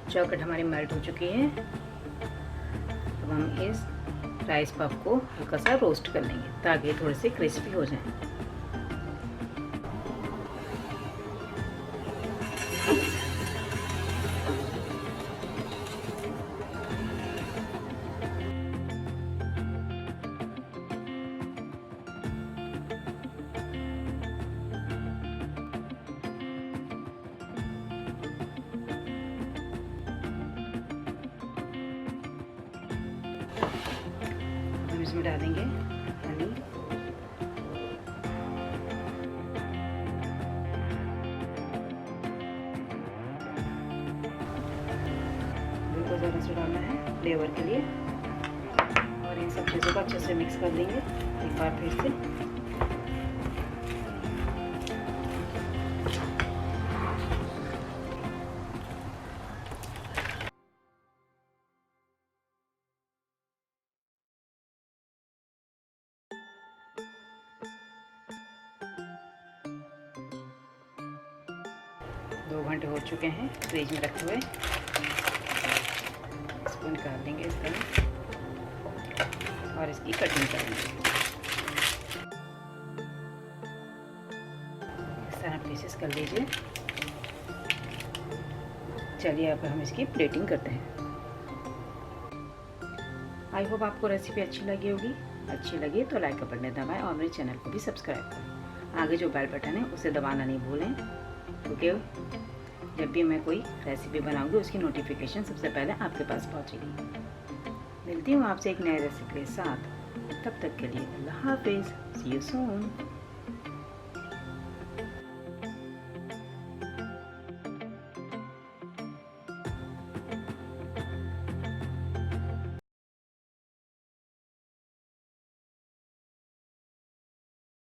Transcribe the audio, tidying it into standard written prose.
Chocolate हमारी melt हो चुकी है। अब हम इस राइस पफ को हल्का सा रोस्ट कर लेंगे ताकि थोड़े से क्रिस्पी हो जाएं। हम इसमें डालेंगे हनी, बिल्कुल ज़रा सा डालना है फ्लेवर के लिए, और इन सब चीज़ों को अच्छे से मिक्स कर देंगे एक बार फिर से। 2 घंटे हो चुके हैं फ्रिज में रखे हुए। इसको निकाल देंगे इस तरह और इसकी कटिंग करेंगे। इस तरह पीसेस कर लीजिए। चलिए अब हम इसकी प्लेटिंग करते हैं। आई होप आपको रेसिपी अच्छी लगी होगी। अच्छी लगी तो लाइक का बटन दबाएं और मेरे चैनल को भी सब्सक्राइब करें। आगे जो बेल बटन है उसे दबाना नहीं भूलें, क्योंकि जब भी मैं कोई रेसिपी बनाऊंगी उसकी नोटिफिकेशन सबसे पहले आपके पास पहुंचेगी। मिलती हूँ आपसे एक नए रेसिपी के साथ। तब तक के लिए अल्लाह हाफिज़। सी यू सून।